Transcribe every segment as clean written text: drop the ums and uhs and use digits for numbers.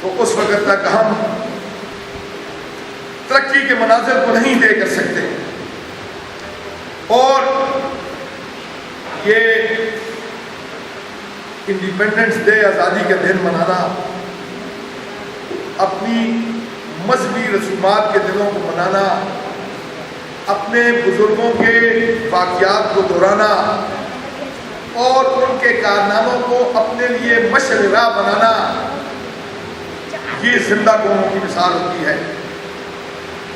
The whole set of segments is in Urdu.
تو اس وقت تک ہم ترقی کے مناظر کو نہیں طے کر سکتے. اور یہ انڈیپینڈنس ڈے، آزادی کا دن منانا، اپنی مذہبی رسومات کے دنوں کو منانا، اپنے بزرگوں کے واقعات کو دہرانا اور ان کے کارناموں کو اپنے لیے مشعل راہ بنانا، یہ زندہ قوموں کی مثال ہوتی ہے.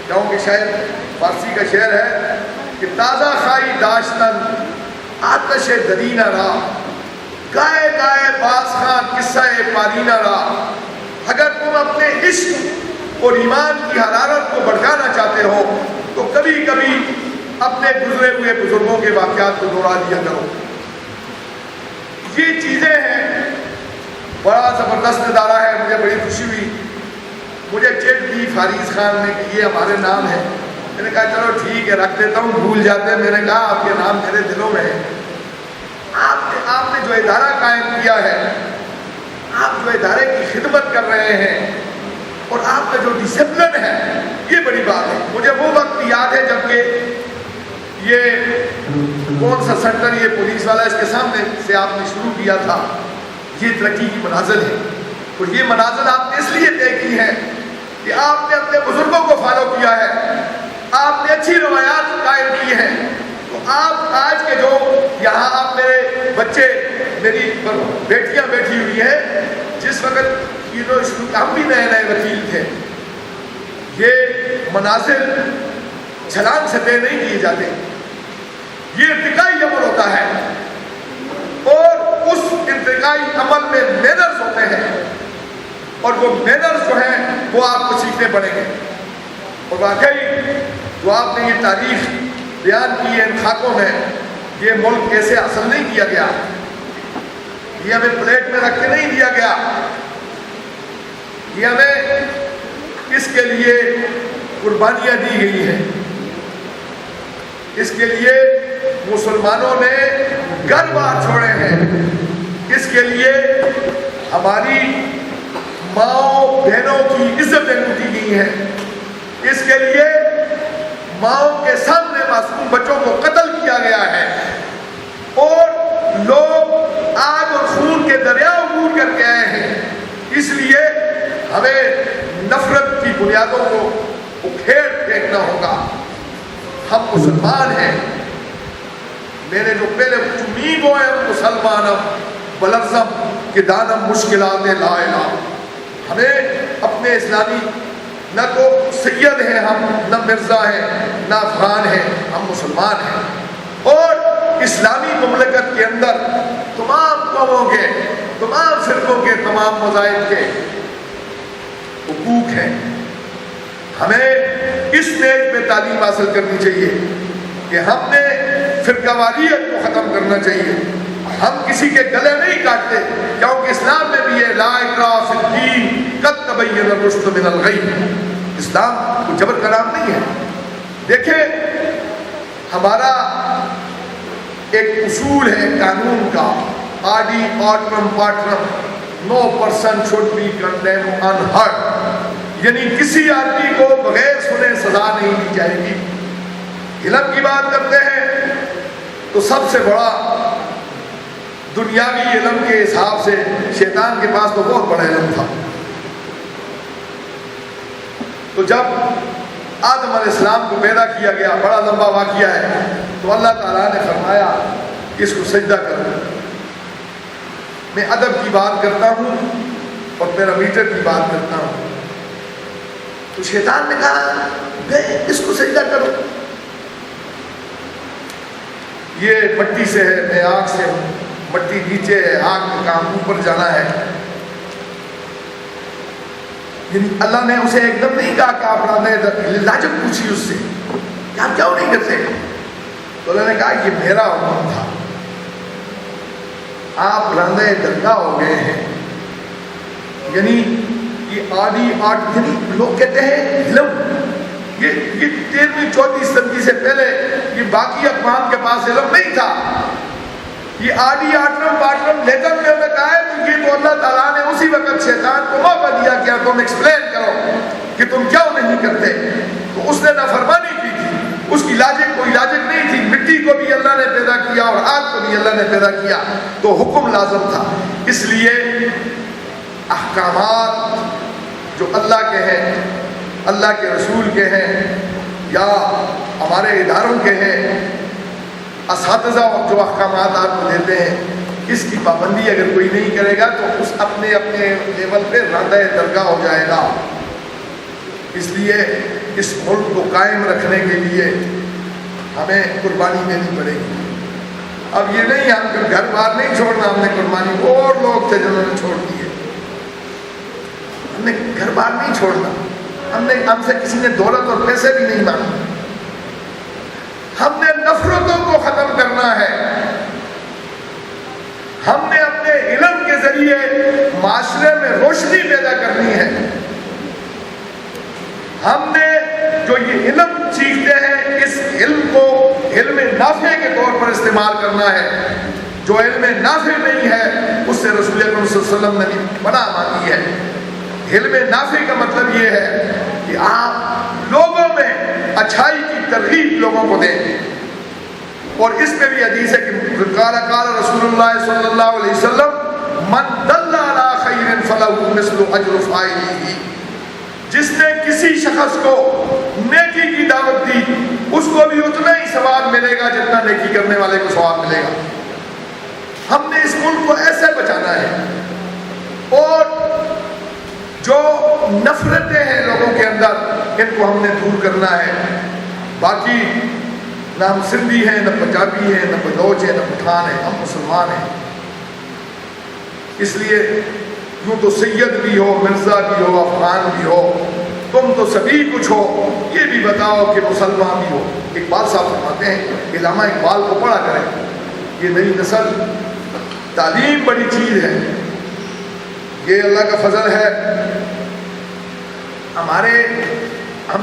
کیونکہ شاید فارسی کا شعر ہے کہ تازہ خائی داشتن آتش درینہ را، گائے گائے باز خان قصہ پارینہ را. اگر تم اپنے عشق اور ایمان کی حرارت کو بڑھانا چاہتے ہو تو کبھی کبھی اپنے گزرے ہوئے بزرگوں کے واقعات کو دوہرا دیا کرو. یہ چیزیں ہیں. بڑا زبردست ادارہ ہے. مجھے بڑی خوشی ہوئی، مجھے چیٹ دی فاریز خان نے کہ یہ ہمارے نام ہے. میں نے کہا چلو ٹھیک ہے رکھ دیتا ہوں، بھول جاتے ہیں. میں نے کہا آپ کے نام میرے دلوں میں ہے. آپ نے جو ادارہ قائم کیا ہے، آپ جو ادارے کی خدمت کر رہے ہیں اور آپ کا جو ڈسپلن ہے، یہ بڑی بات ہے. مجھے وہ وقت یاد ہے جب کہ یہ کون سا سینٹر، یہ پولیس والا اس کے سامنے سے آپ نے شروع کیا تھا. یہ ترقی کی منازل ہے اور یہ منازل آپ نے اس لیے طے کی ہے کہ آپ نے اپنے بزرگوں کو فالو کیا ہے، آپ نے اچھی روایات قائم کی ہیں. تو آپ آج کے جو یہاں آپ میرے بچے، میری بیٹیاں بیٹھی ہوئی ہیں، جس وقت یہ جو ہم بھی نئے نئے وکیل تھے، یہ مناظر چھلانگ سے طے نہیں کیے جاتے. یہ ارتقائی عمل ہوتا ہے اور اس ارتقائی عمل میں مینرز ہوتے ہیں اور وہ مینرز جو ہیں وہ آپ کو سیکھنے پڑیں گے. اور واقعی جو آپ نے یہ تاریخ بیان کی ہے ان خاکوں میں، یہ ملک ایسے حاصل نہیں کیا گیا، یہ ہمیں پلیٹ میں رکھ کے نہیں دیا گیا، یہ ہمیں اس کے لیے قربانیاں دی گئی ہیں. اس کے لیے مسلمانوں نے گھر بار چھوڑے ہیں. اس کے لیے ہماری ماؤں بہنوں کی عزتیں لوٹی گئی ہیں. اس کے لیے ماؤں کے سامنے معصوم بچوں کو قتل کیا گیا ہے اور لوگ آگ اور خون کے دریا عبور کر کے آئے ہیں. اس لیے ہمیں نفرت کی بنیادوں کو اکھیڑ پھینکنا ہوگا. ہم مسلمان ہیں. میرے جو پہلے امیدوں ہیں مسلمانم بلغزم کہ دانم مشکلات لا الہ. ہمیں اپنے اسلامی نہ تو سید ہیں ہم، نہ مرزا ہیں، نہ افغان ہیں، ہم مسلمان ہیں. اور اسلامی مملکت کے اندر تمام قوموں کے، تمام فرقوں کے، تمام مذاہب کے حقوق ہیں. ہمیں اس سٹیج پہ تعلیم حاصل کرنی چاہیے کہ ہم نے فرقہ واریت کو ختم کرنا چاہیے. ہم کسی کے گلے نہیں کاٹتے، کیونکہ اسلام میں بھی ہے لا اکراہ فی الدین قد تبین الرشد من الغی. اسلام کوئی جبر کا نام نہیں ہے. دیکھیں ہمارا ایک اصول ہے قانون کا، آڈی آٹرم پاٹرم، no person should be condemned unheard, یعنی کسی آدمی کو بغیر سنے سزا نہیں دی جائے گی. علم کی بات کرتے ہیں تو سب سے بڑا دنیاوی علم کے حساب سے شیطان کے پاس تو بہت بڑا علم تھا. تو جب آدم علیہ السلام کو پیدا کیا گیا، بڑا لمبا واقعہ ہے، تو اللہ تعالیٰ نے فرمایا کہ اس کو سجدہ کرو. میں ادب کی بات کرتا ہوں اور میرا میٹر کی بات کرتا ہوں. تو شیطان نے کہا میں اس کو سجدہ کروں، یہ مٹی سے ہے، میں آگ سے ہوں، مٹی نیچے ہے، آگ کا کام اوپر جانا ہے. یعنی اللہ نے اسے ایک دم نہیں کہا کہ آپ راندہ لاجب پوچھی اس سے کہ آپ کیوں نہیں کرتے. تو اللہ نے کہا یہ میرا حکم تھا، آپ راندہ درگاہ ہو گئے ہیں. یعنی یہ آدھی آٹھ، یعنی لوگ کہتے ہیں علم، یہ 13ویں 14ویں صدی سے پہلے یہ باقی اقوام کے پاس علم نہیں تھا. یہ آڈی آٹرم پاٹرم لیٹم میں کہا ہے تو یہ تو اللہ تعالیٰ نے اسی وقت شیطان کو موقع دیا کہ تم ایکسپلین کرو کہ تم کیوں نہیں کرتے. تو اس نے نافرمانی کی تھی، اس کی لاجک کوئی لاجک نہیں تھی. مٹی کو بھی اللہ نے پیدا کیا اور آگ کو بھی اللہ نے پیدا کیا، تو حکم لازم تھا. اس لیے احکامات جو اللہ کے ہیں، اللہ کے رسول کے ہیں یا ہمارے اداروں کے ہیں، اساتذہ جو احکامات آپ کو دیتے ہیں، اس کی پابندی اگر کوئی نہیں کرے گا تو اس اپنے اپنے لیول پہ راندہ درگاہ ہو جائے گا. اس لیے اس ملک کو قائم رکھنے کے لیے ہمیں قربانی دینی پڑے گی. اب یہ نہیں ہم گھر بار نہیں چھوڑنا، ہم نے قربانی، اور لوگ تھے جنہوں نے چھوڑ دیے. ہم نے گھر بار نہیں چھوڑنا، ہم سے کسی نے دولت اور پیسے بھی نہیں مانگے. ہم نے نفرتوں کو ختم کرنا ہے. ہم نے اپنے علم کے ذریعے معاشرے میں روشنی پیدا کرنی ہے. ہم نے جو یہ علم سیکھتے ہیں، اس علم کو علم نافع کے طور پر استعمال کرنا ہے. جو علم نافع نہیں ہے اس سے رسول اکرم صلی اللہ علیہ وسلم نے پناہ مانگی ہے. علم نافع کا مطلب یہ ہے کہ آپ لوگوں میں اچھائی کی ترغیب لوگوں کو دیں. اور اس میں بھی حدیث ہے کہ قال رسول اللہ صلی اللہ علیہ وسلم من دل علی خیر فلہ مثل اجر فاعلہ. جس نے کسی شخص کو نیکی کی دعوت دی اس کو بھی اتنا ہی ثواب ملے گا جتنا نیکی کرنے والے کو ثواب ملے گا. ہم نے اس ملک کو ایسے بچانا ہے. اور جو نفرتیں ہیں لوگوں کے اندر، ان کو ہم نے دور کرنا ہے. باقی نہ ہم سندھی ہیں، نہ پنجابی ہیں، نہ بلوچ ہیں، نہ پٹھان ہیں، ہم مسلمان ہیں. اس لیے یوں تو سید بھی ہو، مرزا بھی ہو، افغان بھی ہو، تم تو سبھی کچھ ہو. یہ بھی بتاؤ کہ مسلمان بھی ہو. اقبال صاحب فرماتے ہیں، علامہ اقبال کو پڑھا کریں. یہ نئی نسل، تعلیم بڑی چیز ہے، یہ اللہ کا فضل ہے. ہم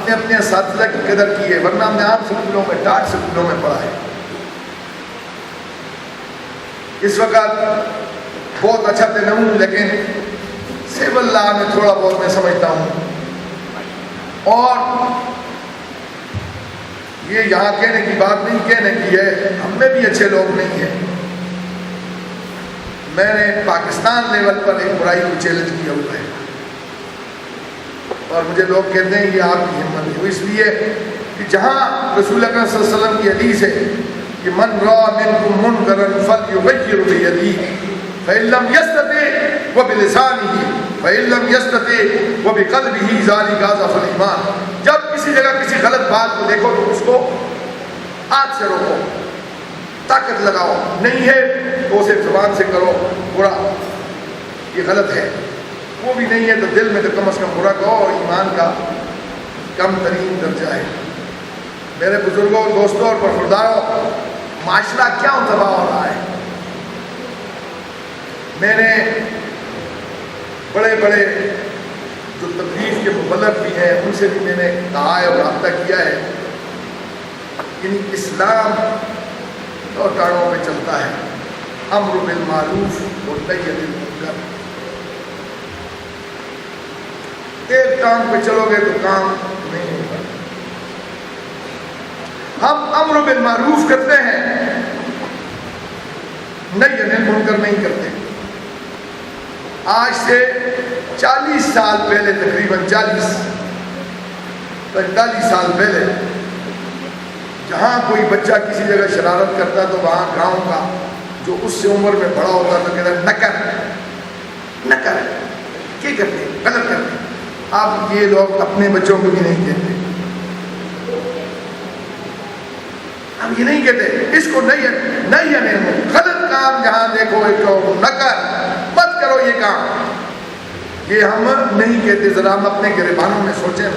نے اپنے اساتذہ کی قدر کی ہے، ورنہ ہم نے عام سکولوں میں، ٹاٹ سکولوں میں پڑھا ہے. اس وقت بہت اچھا تو نہ ہوں، لیکن سول لا میں تھوڑا بہت میں سمجھتا ہوں. اور یہ یہاں کہنے کی بات نہیں، کہنے کی ہے، ہم میں بھی اچھے لوگ نہیں ہیں. میں نے پاکستان لیول پر ایک برائی کو چیلنج کیا ہوا ہے، اور مجھے لوگ کہتے ہیں کہ آپ کی ہمت ہے. اس لیے کہ جہاں رسول اللہ صلی اللہ علیہ وسلم کی حدیث ہے کہ من رأى منکم منکرا فلیغیرہ بیدیہ فإن لم يستطع وبلسانہ فإن لم يستطع وبقلبہ ذلک اضعف الایمان. جب کسی جگہ کسی غلط بات کو دیکھو تو اس کو آنکھ سے روکو، طاقت لگاؤ. نہیں ہے تو اسے زبان سے کرو برا، یہ غلط ہے. وہ بھی نہیں ہے تو دل میں تو کم از کم برا کہو. ایمان کا کم ترین درجہ ہے. میرے بزرگوں، دوستوں اور برخورداروں، معاشرہ کیا تباہ ہو رہا ہے. میں نے بڑے بڑے جو تبلیغ کے مبلغ بھی ہیں ان سے بھی میں نے کہا ہے اور رابطہ کیا ہے کہ اسلام دو ٹانگوں پہ چلتا ہے، امر بالمعروف اور نہی عن المنکر. ایک ٹانگ پہ چلو گے تو کام نہیں ہوگا. ہم امر بالمعروف کرتے ہیں، نہی عن المنکر نہیں کرتے. آج سے 40 سال پہلے، تقریباً 45 سال پہلے، جہاں کوئی بچہ کسی جگہ شرارت کرتا تو وہاں گاؤں کا جو اس سے عمر میں بڑا ہوتا تو کہتا نہ کر، کیا کرتے، غلط کرتے. اب یہ لوگ اپنے بچوں کو بھی نہیں کہتے. اب یہ نہیں کہتے اس کو نہیں غلط کام جہاں دیکھو نہ کر، مت کرو یہ کام. یہ ہم نہیں کہتے. ذرا ہم اپنے گریبانوں میں سوچیں.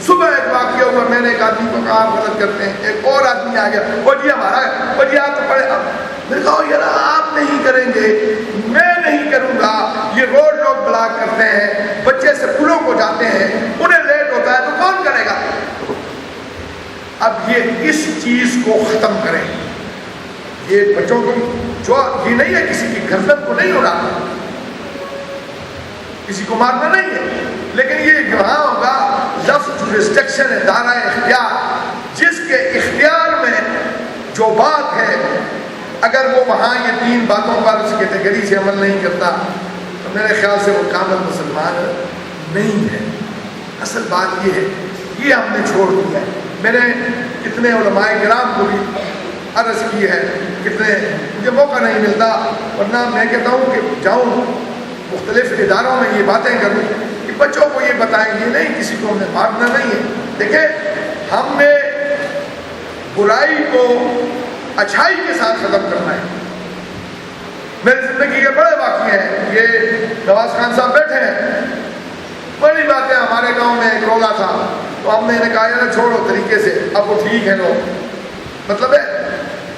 صبح ایک واقعہ ہوا، میں نے ایک آدمی کو کہا آپ غلط کرتے ہیں. ایک اور آدمی آ گیا، وہ جی ہمارا ہے، وہ جی آپ تو پڑھے. میں نے کہا یار آپ نہیں کریں گے، میں نہیں کروں گا. یہ روڈ لوگ بلاک کرتے ہیں، بچے سکولوں کو جاتے ہیں، انہیں لیٹ ہوتا ہے تو کون کرے گا. اب یہ اس چیز کو ختم کریں. یہ بچوں کو جو یہ نہیں ہے کسی کی گردن کو نہیں اڑانا، کسی کو مارنا نہیں ہے، لیکن یہ وہاں ہوگا لفظ جورسڈکشن ہے، دائرہ اختیار، جس کے اختیار میں جو بات ہے اگر وہ وہاں یہ 3 باتوں پر اس کیٹیگری سے عمل نہیں کرتا تو میرے خیال سے وہ کامل مسلمان نہیں ہے۔ اصل بات یہ ہے، یہ ہم نے چھوڑ دیا ہے۔ میں نے کتنے علماء کرام کو بھی عرض کی ہے، کتنے مجھے موقع نہیں ملتا، ورنہ میں کہتا ہوں کہ جاؤں مختلف اداروں میں یہ باتیں کروں کہ بچوں کو یہ بتائیں، یہ نہیں کسی کو ہم نے مارنا نہیں ہے۔ دیکھیں، ہم نے برائی کو اچھائی کے ساتھ ختم کرنا ہے۔ میری زندگی کے بڑے واقعے ہیں، یہ نواز خان صاحب بیٹھے ہیں، بڑی بات ہے، ہمارے گاؤں میں ایک رولا تھا تو ہم نے کہا یار چھوڑو طریقے سے، اب وہ ٹھیک ہے لوگ، مطلب ہے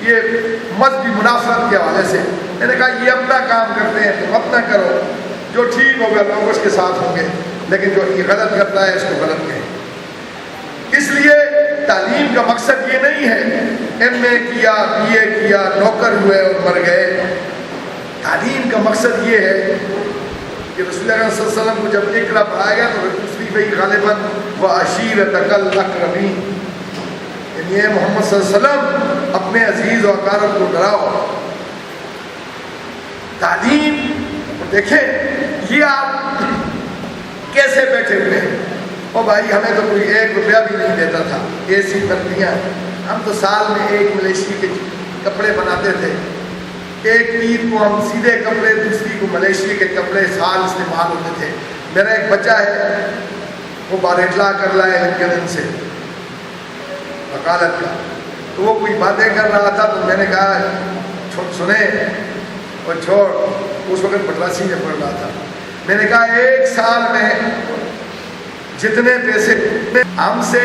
یہ مذہبی منافرت کے حوالے سے میں نے کہا یہ اپنا کام کرتے ہیں، تم اپنا کرو، جو ٹھیک ہوگا لوگ اس کے ساتھ ہوں گے، لیکن جو یہ غلط کرتا ہے اس کو غلط کہیں۔ اس لیے تعلیم کا مقصد یہ نہیں ہے ایم اے کیا، بی اے کیا، نوکر ہوئے اور مر گئے۔ تعلیم کا مقصد یہ ہے کہ رسول اللہ صلی اللہ علیہ وسلم کو جب اقرا پڑھایا گیا تو دوسری بھائی غالباً وَعَشِيرَتَكَ الْأَقْرَبِينَ، یعنی اے محمد صلی اللہ علیہ وسلم اپنے عزیز و اقارب کو ڈراؤ۔ تعلیم دیکھیں، یہ آپ کیسے بیٹھے ہوئے ہیں؟ او بھائی ہمیں تو کوئی 1 روپیہ بھی نہیں دیتا تھا، ایسی بندیاں، ہم تو سال میں 1 ملیشی کے کپڑے بناتے تھے، ایک عید کو ہم سیدھے کپڑے، دوسری کو ملیشیا کے کپڑے سال استعمال ہوتے تھے۔ میرا ایک بچہ ہے وہ بارٹلا کر رہا ہے لنکن سے وکالت کا، تو وہ کوئی باتیں کر رہا تھا تو میں نے کہا سنیں اور چھوڑ، اس وقت مدراسی میں پڑھ رہا تھا، میں نے کہا 1 سال میں جتنے پیسے ہم سے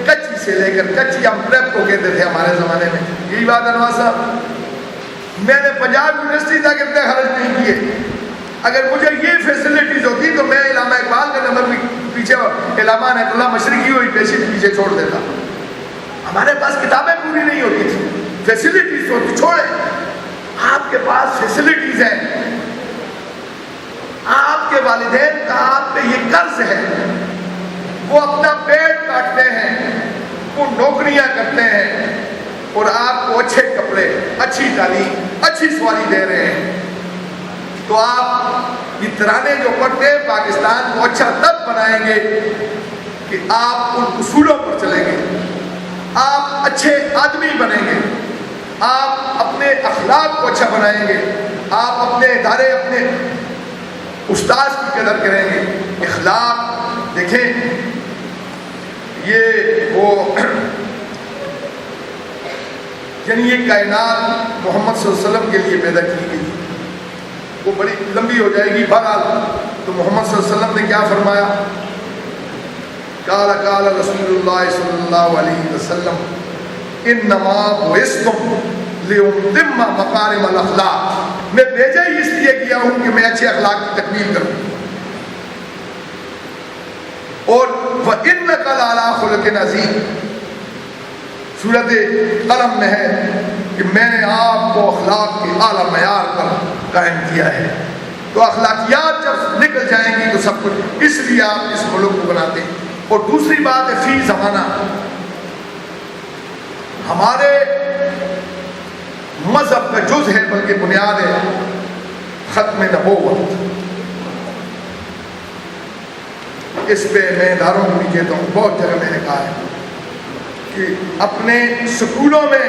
کچی سے لے کر، کچی ہم پریپ کو کہتے تھے ہمارے زمانے میں، یہی بات انواز صاحب، میں نے پنجاب یونیورسٹی تک اتنے خرچ نہیں کیے۔ اگر مجھے یہ فیسلٹیز ہوتی تو میں علامہ اقبال کا نمبر بھی پیچھے، علامہ عنایت اللہ مشرقی ہوئی پیچھے چھوڑ دیتا۔ ہمارے پاس کتابیں پوری نہیں ہوتی تھی، فیسلٹیز ہوتی، چھوڑیں، آپ کے پاس فیسلٹیز ہیں، آپ کے والدین کا آپ پہ یہ قرض ہے، وہ اپنا پیٹ کاٹتے ہیں، وہ نوکریاں کرتے ہیں اور آپ کو اچھے کپڑے، اچھی تعلیم، اچھی سواری دے رہے ہیں، تو آپ یہ ترانے جو پڑھتے ہیں پاکستان کو اچھا تب بنائیں گے کہ آپ ان اصولوں پر چلیں گے، آپ اچھے آدمی بنیں گے، آپ اپنے اخلاق کو اچھا بنائیں گے، آپ اپنے ادارے، اپنے استاد کی قدر کریں گے۔ اخلاق دیکھیں، یہ وہ یعنی یہ کائنات محمد صلی اللہ علیہ وسلم کے لیے پیدا کی گئی، وہ بڑی لمبی ہو جائے گی۔ بہرحال تو محمد صلی اللہ علیہ وسلم نے کیا فرمایا؟ قال رسول اللہ صلی اللہ علیہ وسلم انما بعثتم لأتم مکارم الاخلاق، میں بھیجا ہی اس لیے کیا ہوں کہ میں اچھے اخلاق کی تکمیل کروں، اور وَإِنَّكَ لَعَلَىٰ خُلُقٍ عَظِيمٍ سورۃ قلم میں ہے کہ میں نے آپ کو اخلاق کے اعلیٰ معیار پر قائم کیا ہے۔ تو اخلاقیات جب نکل جائیں گی تو سب کچھ، اس لیے آپ اس ملک کو بناتے ہیں۔ اور دوسری بات ہے فی زمانہ، ہمارے مذہب کا جز ہے بلکہ بنیاد ہے ختم نبوت۔ اس پہ میں اداروں کو بھی کہتا ہوں، بہت جگہ میں نے کہا ہے کہ اپنے سکولوں میں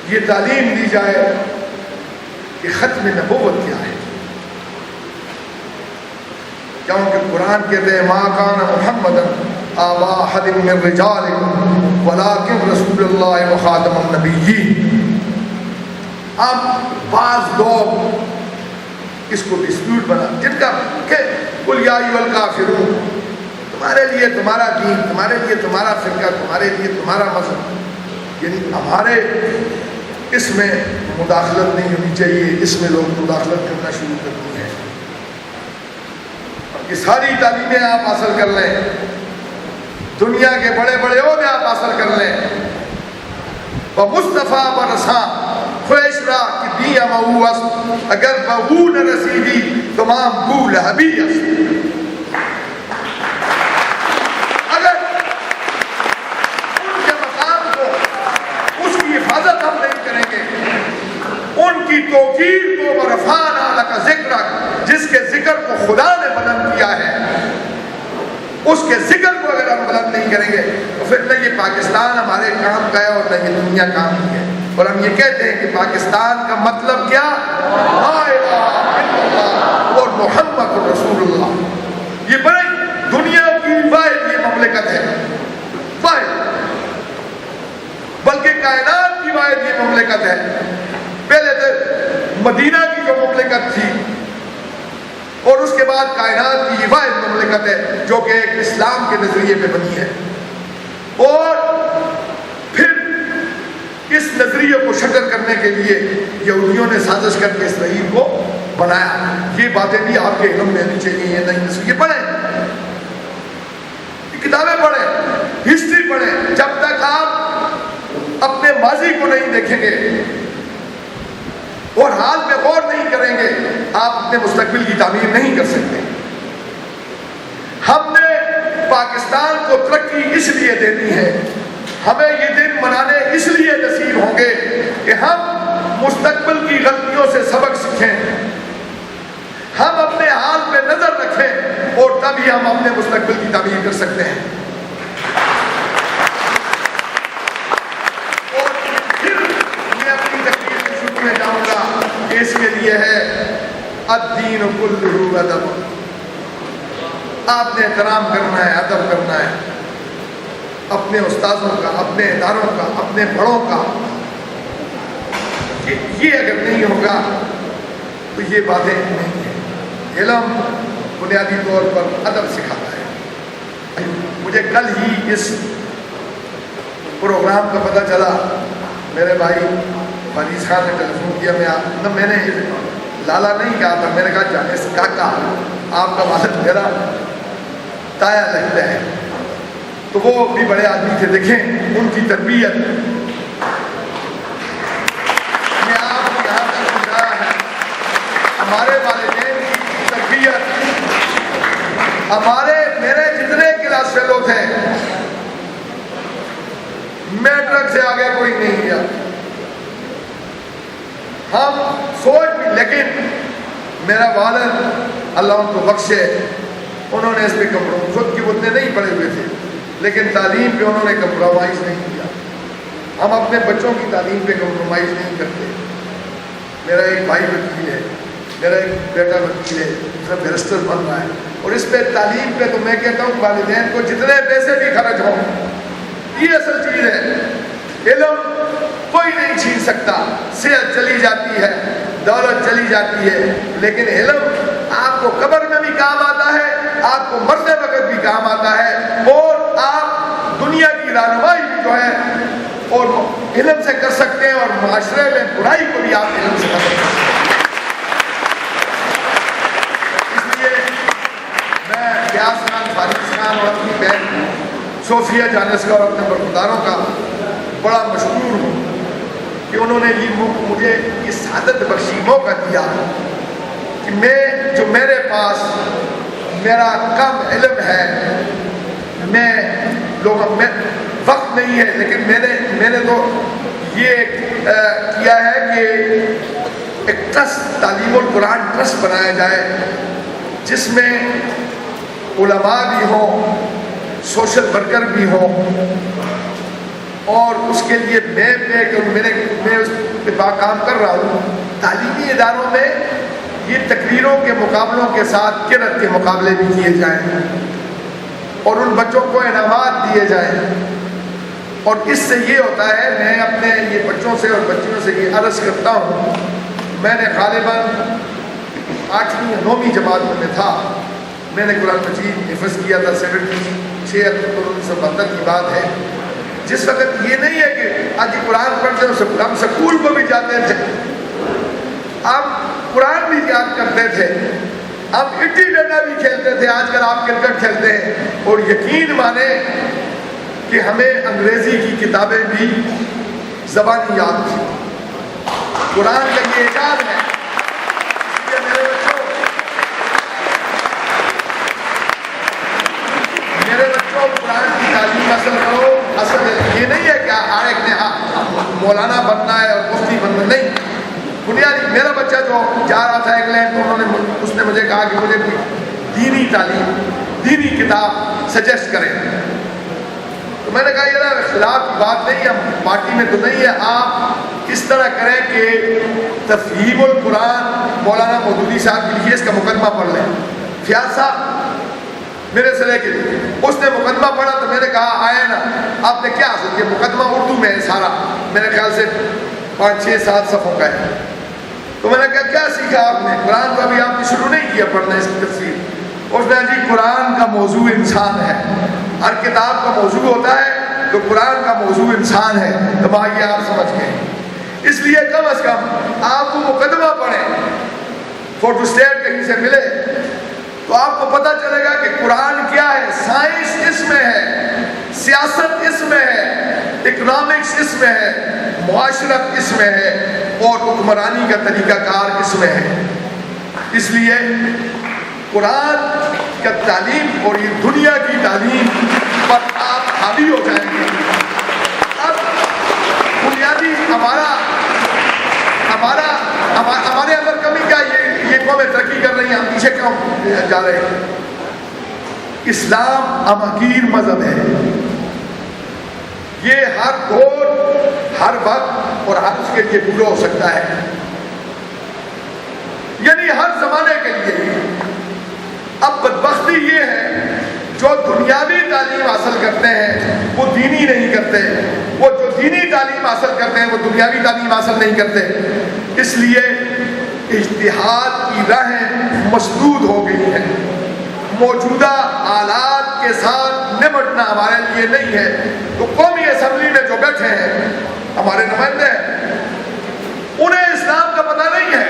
یہ تعلیم دی جائے کہ ختم نبوت کیا ہے، کیونکہ قرآن کہتے ہیں ما کان محمد آبا احد من رجالکم ولکن رسول اللہ وخاتم النبیین۔ اب بعض لوگ اس کو ڈسپیوٹ بنا، جن کا کہ قل یا ایھا الکافرون، تمہارے لیے تمہارا دین، تمہارے لیے تمہارا فرقہ، تمہارے لیے تمہارا مذہب، یعنی ہمارے اس میں مداخلت نہیں ہونی چاہیے، اس میں لوگ مداخلت کرنا شروع کرتے ہیں۔ یہ ساری تعلیمیں آپ حاصل کر لیں، دنیا کے بڑے بڑے عہدے آپ حاصل کر لیں، و مصطفیٰ برساں خویش را کہ دیا مہو است اگر بہو نہ رسیدی تمام بو لہبی است. اگر ان کے مقام کو اس کی حفاظت ہم نہیں کریں گے, ان کی توقیر کو ورفعنا لک ذکرک, جس کے ذکر کو خدا نے بلند کیا ہے, اس کے ذکر کو اگر ہم بلند نہیں کریں گے تو پھر نہ یہ پاکستان ہمارے کام کا ہے اور نہ یہ دنیا کام کی ہے. اور ہم یہ کہتے ہیں کہ پاکستان کا مطلب کیا, لا الہ الا اللہ اور محمد رسول اللہ. یہ بڑی دنیا کی واحد یہ مملکت ہے, واحد, بلکہ کائنات کی واحد یہ مملکت ہے. پہلے تو مدینہ کی جو مملکت تھی اور اس کے بعد کائنات کی یہ واحد مملکت ہے جو کہ ایک اسلام کے نظریے پہ بنی ہے. اور پھر اس نظریے کو شکر کرنے کے لیے یہودیوں نے سازش کر کے اسرائیل کو بنایا. یہ باتیں بھی آپ کے علم میں ہونی چاہیے. یہ نہیں نظریے پڑھیں, کتابیں پڑھیں, ہسٹری پڑھیں. جب تک آپ اپنے ماضی کو نہیں دیکھیں گے اور حال میں غور نہیں کریں گے, آپ اپنے مستقبل کی تعمیر نہیں کر سکتے. ہم نے پاکستان کو ترقی اس لیے دینی ہے, ہمیں یہ دن منانے اس لیے نصیب ہوں گے کہ ہم مستقبل کی غلطیوں سے سبق سیکھیں, ہم اپنے حال پہ نظر رکھیں اور تبھی ہم اپنے مستقبل کی تعمیر کر سکتے ہیں. اور پھر میں اپنی تقریر کے شروع میں جاؤں گا کہ اس کے لیے ہے الدین کلہ ادب. آپ نے احترام کرنا ہے, ادب کرنا ہے اپنے استاذوں کا, اپنے اداروں کا, اپنے بڑوں کا. یہ اگر نہیں ہوگا تو یہ باتیں نہیں ہیں. علم بنیادی طور پر ادب سکھاتا ہے. مجھے کل ہی اس پروگرام کا پتہ چلا, میرے بھائی فریض خان نے ٹیلیفون کیا. میں نے لالا نہیں کہا تھا, میں نے کہا جانس کاکا, آپ کا والد میرا تایا لگتا ہے. تو وہ بھی بڑے آدمی تھے, دیکھیں ان کی تربیت میں آپ کو یہاں تک پہنچایا ہے. ہمارے والدین کی تربیت, میرے جتنے کلاس فیلو تھے میٹرک سے آگے کوئی نہیں گیا. ہم سوچ بھی, لیکن میرا والد اللہ ان کو بخشے, انہوں نے اس پہ خود کی اتنے نہیں پڑے ہوئے تھے لیکن تعلیم پہ انہوں نے کمپرومائز نہیں کیا. ہم اپنے بچوں کی تعلیم پہ کمپرومائز نہیں کرتے. میرا ایک بھائی وکیل ہے, میرا ایک بیٹا وکیل ہے, دوسرا بیرسٹر بن رہا ہے, اور اس پہ تعلیم پہ تو میں کہتا ہوں والدین کو جتنے پیسے بھی خرچ ہوں, یہ اصل چیز ہے. علم کوئی نہیں چھین سکتا. صحت چلی جاتی ہے, دولت چلی جاتی ہے, لیکن علم آپ کو قبر میں بھی کام آتا ہے, آپ کو مرتے وقت بھی کام آتا ہے, اور آپ دنیا کی رہنمائی بھی جو ہے اور علم سے کر سکتے ہیں, اور معاشرے میں برائی کو بھی آپ علم سے کر سکتے ہیں. اس لیے میں گیاس خان, فارغ خان اور اپنی بہن صوفیہ جانس کا اور اپنے برخداروں کا بڑا مشکور ہوں کہ انہوں نے یہ مجھے یہ سعادت بخشی موقع دیا کہ میں جو میرے پاس میرا کم علم ہے, میں وقت نہیں ہے, لیکن میں نے تو یہ کیا ہے کہ ایک ٹرسٹ, تعلیم القرآن ٹرسٹ بنایا جائے جس میں علماء بھی ہوں, سوشل ورکر بھی ہوں, اور اس کے لیے میں اس پہ کام کر رہا ہوں. تعلیمی اداروں میں یہ تقریروں کے مقابلوں کے ساتھ قرأت کے مقابلے بھی کیے جائیں اور ان بچوں کو انعامات دیے جائیں. اور اس سے یہ ہوتا ہے, میں اپنے یہ بچوں سے اور بچیوں سے یہ عرض کرتا ہوں, میں نے غالباً 8ویں یا 9ویں جماعت میں تھا, میں نے قرآن مجید حفظ کیا تھا. 1972 کی بات ہے, جس وقت یہ نہیں ہے کہ آج قرآن پڑھتے ہیں, ہم سکول کو بھی جاتے تھے, ہم قرآن بھی یاد کرتے تھے, ہم اٹی ڈنڈا بھی کھیلتے تھے. آج کل آپ کرکٹ کھیلتے ہیں, اور یقین مانیں کہ ہمیں انگریزی کی کتابیں بھی زبانی یاد تھی. قرآن کا یہ اعجاز ہے. میرے بچوں قرآن کی تعلیم حاصل کرو. اصل یہ نہیں ہے کہ ہر ایک نے مولانا بننا ہے اور مفتی بننا نہیں. بنیادی میرا بچہ جو جا رہا تھا انگلینڈ تو اس نے مجھے کہا کہ مجھے دینی تعلیم دینی کتاب سجیسٹ کریں. تو میں نے کہا یہ اختلاف کی بات نہیں ہے, پارٹی میں تو نہیں ہے. آپ اس طرح کریں کہ تفہیم القرآن مولانا مودودی صاحب کی لکھی اس کا مقدمہ پڑھ لیں. فیاض صاحب میرے سے لے کے اس نے مقدمہ پڑھا تو میں نے کہا آئے نا آپ نے کیا حاصل کیا. مقدمہ اردو میں ہے سارا, میرے خیال سے 5-6-7 صفحوں کا ہے. تو میں نے کہا کیا سیکھا آپ نے. قرآن تو ابھی آپ نے شروع نہیں کیا پڑھنا اس کی تفسیر. اس نے جی قرآن کا موضوع انسان ہے. ہر کتاب کا موضوع ہوتا ہے تو قرآن کا موضوع انسان ہے. تو یہ آپ سمجھ گئے. اس لیے کم از کم آپ کو مقدمہ پڑھیں, فوٹو اسٹیٹ کہیں سے ملے تو آپ کو پتہ چلے گا کہ قرآن کیا ہے. سائنس اس میں ہے, سیاست اس میں ہے, اکنامکس اس میں ہے, معاشرت اس میں ہے, اور حکمرانی کا طریقہ کار اس میں ہے. اس لیے قرآن کا تعلیم اور یہ دنیا کی تعلیم پر آپ حاوی ہو جائیں گے. اب بنیادی ہمارے اندر کمی کیا, یہ قومیں ترقی کر رہی ہیں, ہم پیچھے کیوں جا رہے ہیں. اسلام امگیر مذہب ہے. یہ ہر دور ہر وقت اور ہر اس کے لیے پورا ہو سکتا ہے, یعنی ہر زمانے کے لیے. اب بدبختی یہ ہے جو دنیاوی تعلیم حاصل کرتے ہیں وہ دینی نہیں کرتے, وہ جو دینی تعلیم حاصل کرتے ہیں وہ دنیاوی تعلیم حاصل نہیں کرتے. اس لیے اجتہاد کی راہیں مسدود ہو گئی ہیں. موجودہ آلات کے ساتھ نمٹنا ہمارے لیے نہیں ہے. تو قومی اسمبلی میں جو بیٹھے ہیں ہمارے نمائندے ہیں, انہیں اسلام کا پتہ نہیں ہے,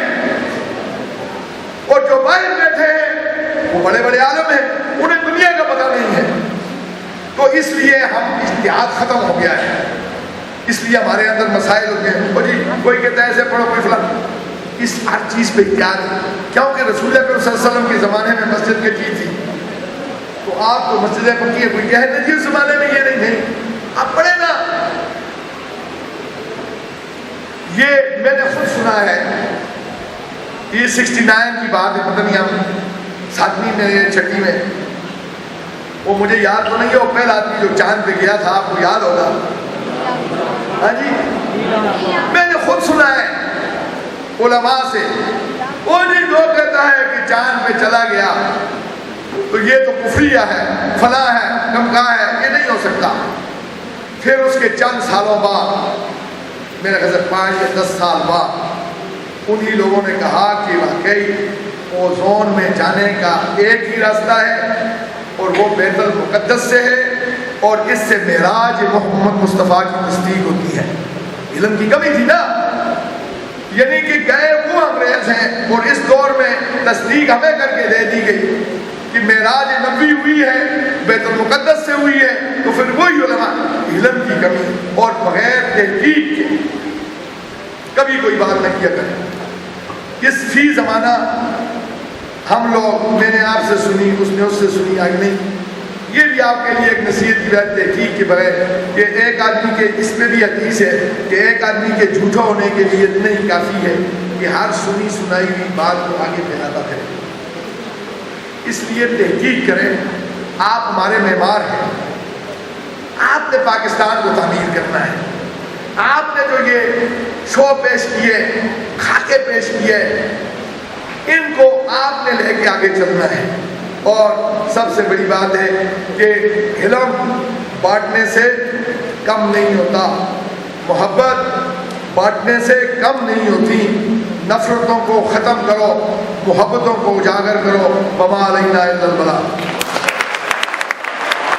اور جو باہر بیٹھے ہیں وہ بڑے بڑے عالم ہیں, انہیں دنیا کا پتہ نہیں ہے. تو اس لیے ہم اجتہاد ختم ہو گیا ہے. اس لیے ہمارے اندر مسائل ہوتے ہیں. وہ جی کوئی کہتا ہے ایسے پڑھو, کوئی فلاں. اس ہر چیز پہ احتیاط, کیونکہ رسول اکرم صلی اللہ علیہ وسلم کے زمانے میں مسجد کے چیز تھی. تو آپ تو مسجدیں پکی ہیں, کوئی کہہ نہیں جی اس زمانے میں یہ نہیں. آپ پڑھیں نا. یہ میں نے خود سنا ہے, یہ 69 کی بات ہے, پتہ نہیں ہم 7ویں میں یا 6ویں میں, وہ مجھے یاد تو نہیں ہے. وہ پہلا آدمی جو چاند پہ گیا تھا, آپ کو یاد ہوگا. ہاں جی, میں نے خود سنا ہے علماء سے. وہ جی جو کہتا ہے کہ چاند پہ چلا گیا تو یہ تو کفریہ ہے, فلاں ہے, کمکا ہے, یہ نہیں ہو سکتا. پھر اس کے چند سالوں بعد, میرے خیال سے 5 یا 10 سال بعد, انہی لوگوں نے کہا کہ واقعی اوزون میں جانے کا ایک ہی راستہ ہے اور وہ بیت المقدس سے ہے, اور اس سے معراج محمد مصطفیٰ کی تصدیق ہوتی ہے. علم کی کمی تھی نا, یعنی کہ گئے وہ انگریز ہیں اور اس دور میں تصدیق ہمیں کر کے دے دی گئی کہ معراج نبی ہوئی ہے, بیت المقدس سے ہوئی ہے. تو پھر وہی علماء, علم کی کمی اور بغیر تحقیق کے کبھی کوئی بات نہ کیا کریں. اس فی زمانہ ہم لوگ, میں نے آپ سے سنی, اس نے اس سے سنی, آگے نہیں. یہ بھی آپ کے لیے ایک نصیحت کی بات تحقیق کے بغیر کہ ایک آدمی کے, اس میں بھی حدیث ہے کہ ایک آدمی کے جھوٹا ہونے کے لیے اتنا ہی کافی ہے کہ ہر سنی سنائی ہوئی بات کو آگے پھیلاتا ہے. اس لیے تحقیق کریں. آپ ہمارے معمار ہیں, آپ نے پاکستان کو تعمیر کرنا ہے. آپ نے جو یہ شو پیش کیے, خاکے پیش کیے, ان کو آپ نے لے کے آگے چلنا ہے. اور سب سے بڑی بات ہے کہ علم بانٹنے سے کم نہیں ہوتا, محبت بانٹنے سے کم نہیں ہوتی. نفرتوں کو ختم کرو, محبتوں کو اجاگر کرو. وما علینا الا البلاغ.